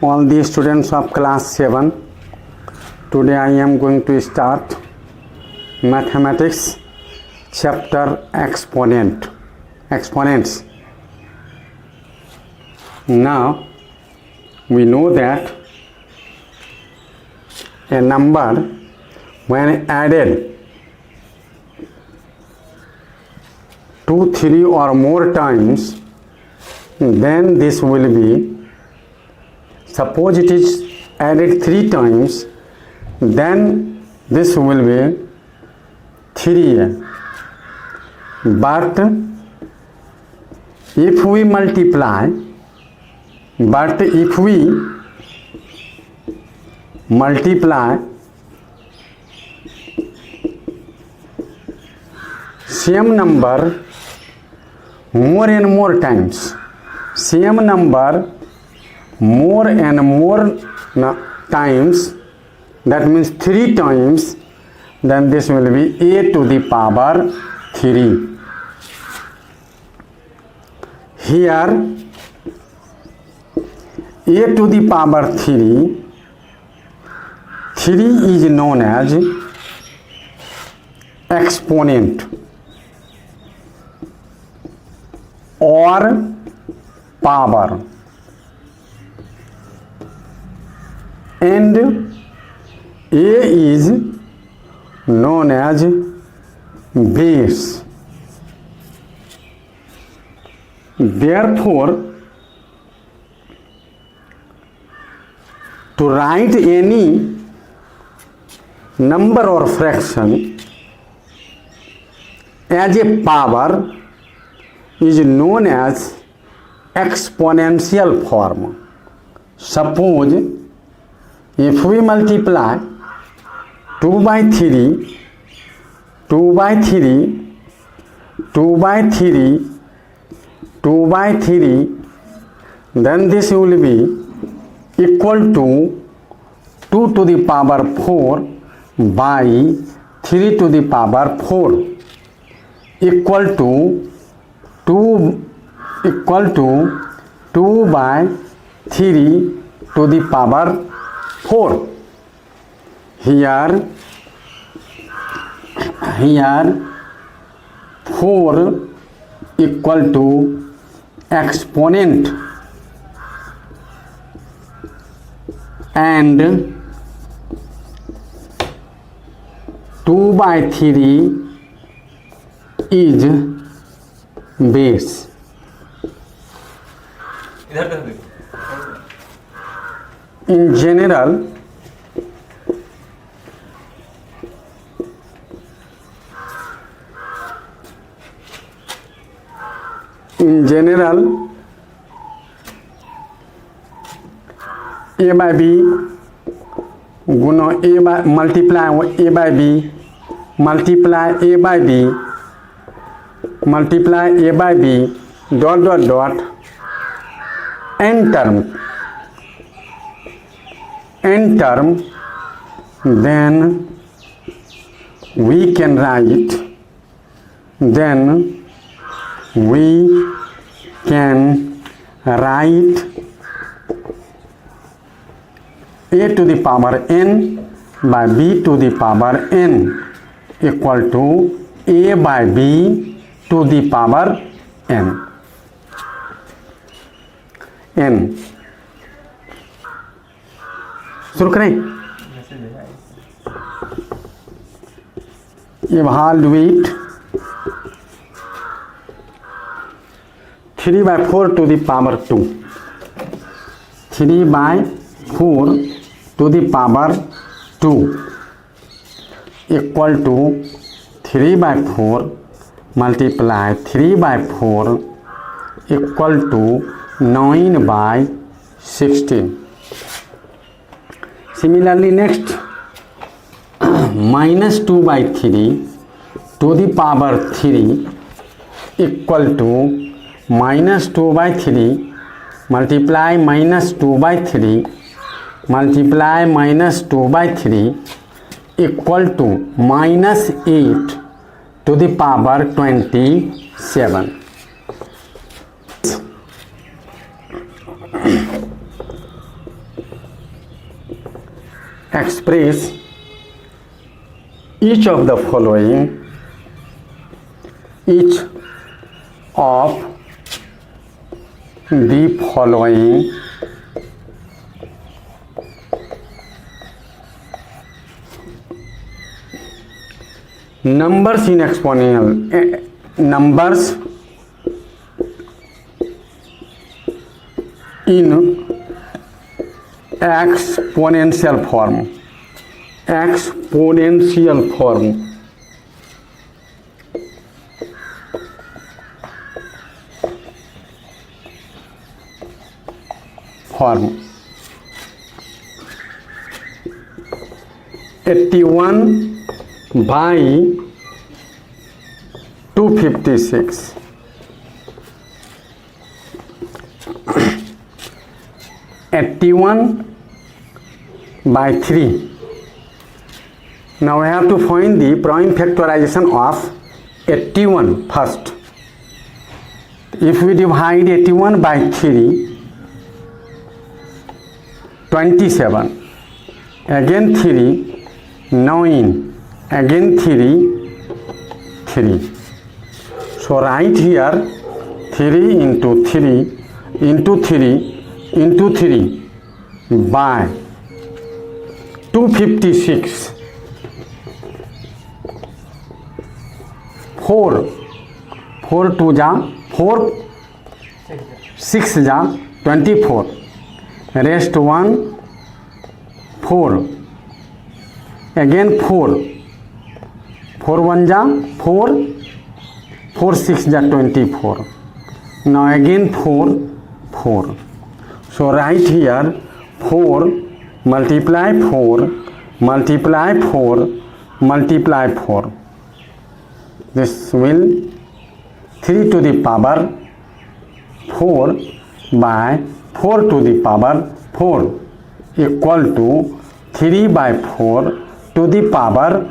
All the students of class 7, today I am going to start mathematics chapter exponents. Now we know that a number when added 2, 3 or more times, then this will be, suppose it is added 3 times, then this will be 3. But if we multiply same number more and more times, same number more and more times, that means 3 times, then this will be a to the power 3. Here a to the power 3 is known as exponent or power, and a is known as base. Therefore, to write any number or fraction as a power is known as exponential form. Suppose if we multiply 2 by 3, 2 by 3, 2 by 3, 2 by 3, then this will be equal to 2 to the power 4 by 3 to the power 4 equal to 2 by 3 to the power 4. Here 4 equal to exponent and 2 by 3 is base. In general, a by b Guna a by multiply a by b multiply a by b multiply a by b dot dot dot n term, then we can write a to the power n by b to the power n equal to a by b to the power n. शुरू करें. Evaluate 3 by 4 to the power 2. 3 by 4 to the power 2 equal to 3 by 4 multiply 3 by 4 equal to 9 by 16. Similarly, next minus 2 by 3 to the power 3 equal to minus 2 by 3 multiply minus 2 by 3 multiply minus 2 by 3 equal to minus 8 to the power 27. express each of the following, each of the following numbers in exponential numbers in exponential form, exponential form. Form 81 by 256. 81 by 3. Now I have to find the prime factorization of 81 first. If we divide 81 by 3, 27, again 3, 9, again 3, 3. So write here 3 into 3 into 3 into 3 by 256. 4 2 जा 4 6 जा 24. Rest 1 4, again 4 1 जा 4 6 जा 24. Now again 4. So write here 4 multiply 4 multiply 4 multiply 4. This will 3 to the power 4 by 4 to the power 4 equal to 3 by 4 to the power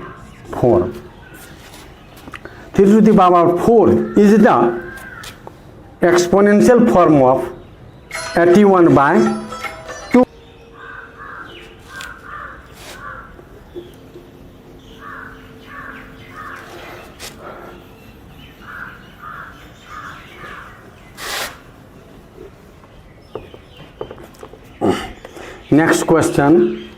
4. 3 to the power 4 is the exponential form of 81 by 2. Next question.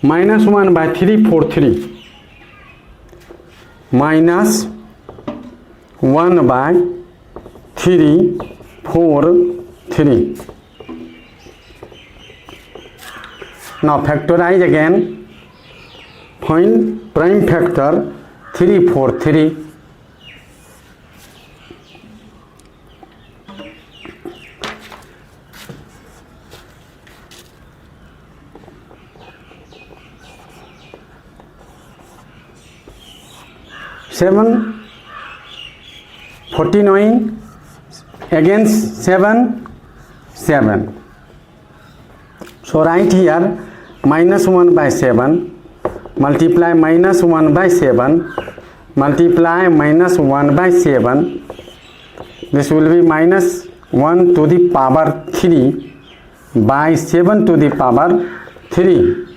Minus 1 by 343. Minus 1 by 3 4 3. Now factorize again. Find prime factor 3 4 3. Seven 49 against 7 7. So write here minus 1 by 7 multiply minus 1 by 7 multiply minus 1 by 7. This will be minus 1 to the power 3 by 7 to the power 3.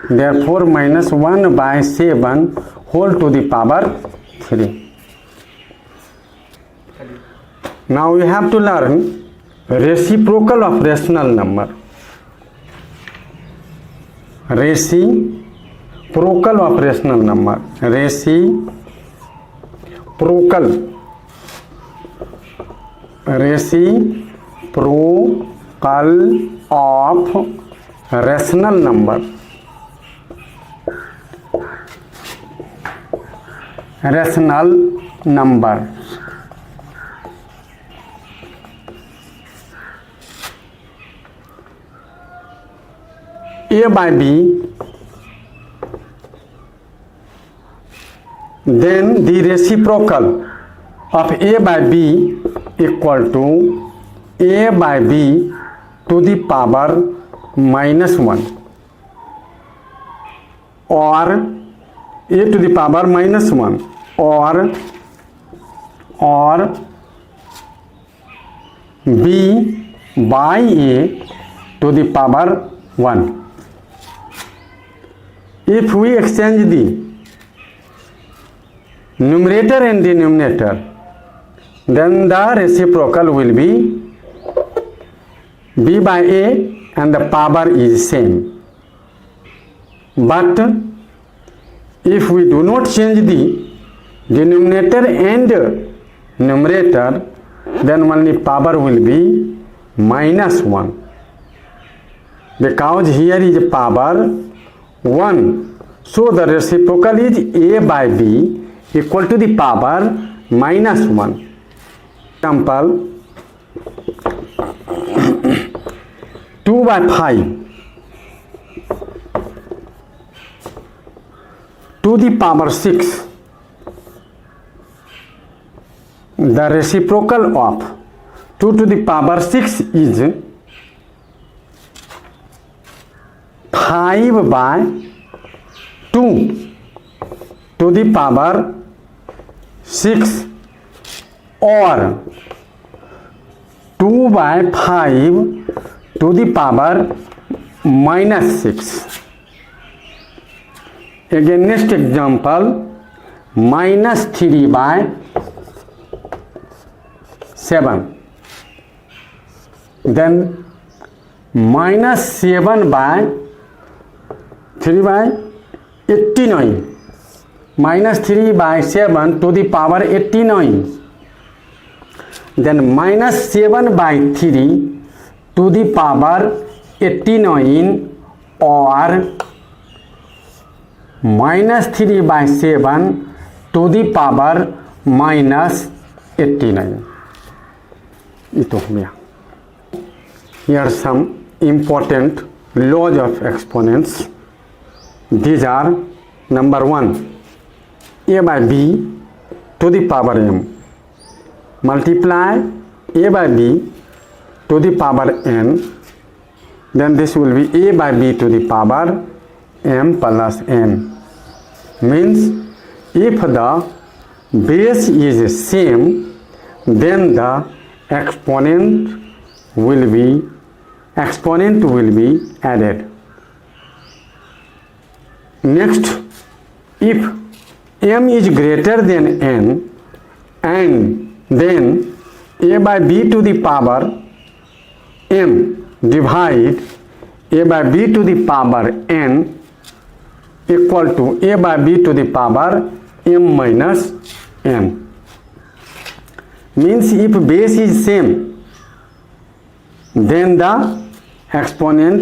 Therefore minus 1 by 7 whole to the power 3. Now we have to learn reciprocal of rational number. Reciprocal of rational number. Reciprocal of rational number. Rational number. A by B, then the reciprocal of A by B equal to A by B to the power minus 1 or A to the power minus 1 or b by a to the power 1. If we exchange the numerator and denominator, then the reciprocal will be b by a and the power is same. But if we do not change the denominator and numerator, then only power will be -1, because here is power 1. So the reciprocal is a by b equal to the power -1. Example 2 by 5 to the power 6. The reciprocal of 2 to the power 6 is 5 by 2 to the power 6 or 2 by 5 to the power -6. Again, next example, -3 by 7. Then -7 by 3 by 89. -3 by 7 to the power 89. Then -7 by 3 to the power 89 or -3 by 7 to the power -89. Ito ho gaya. Here are some important laws of exponents. These are: number 1, a by b to the power m. Multiply a by b to the power n, then this will be a by b to the power m plus n. Means if the base is same, then the exponent will be added. Next, if m is greater than n, and then a by b to the power m divide a by b to the power n equal to a by b to the power m minus n. Means if base is same, then the exponent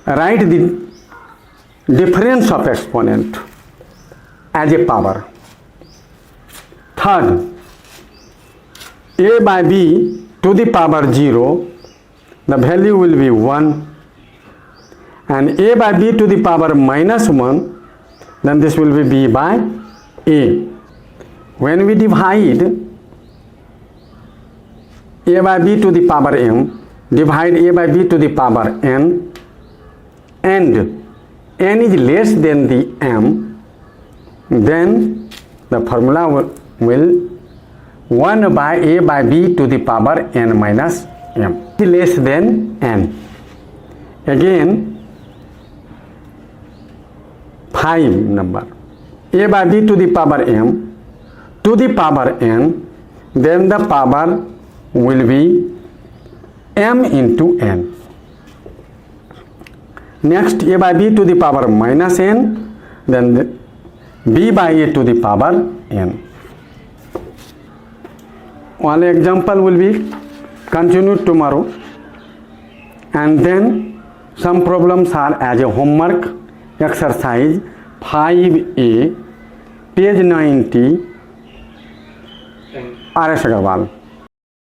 write the difference of exponent as a power. Third, a by b to the power 0, the value will be 1, and a by b to the power -1, then this will be b by a. When we divide a by b to the power m, divide a by b to the power n, and n is less than the m, then the formula will 1 by a by b to the power n minus m, less than n. Again, 5 number, a by b to the power m to the power n, then the power will be m into n. Next, a by b to the power minus n, then b by a to the power n. One example will be continued tomorrow, and then some problems are as a homework. Exercise 5A, page 90, R.S. Agarwal.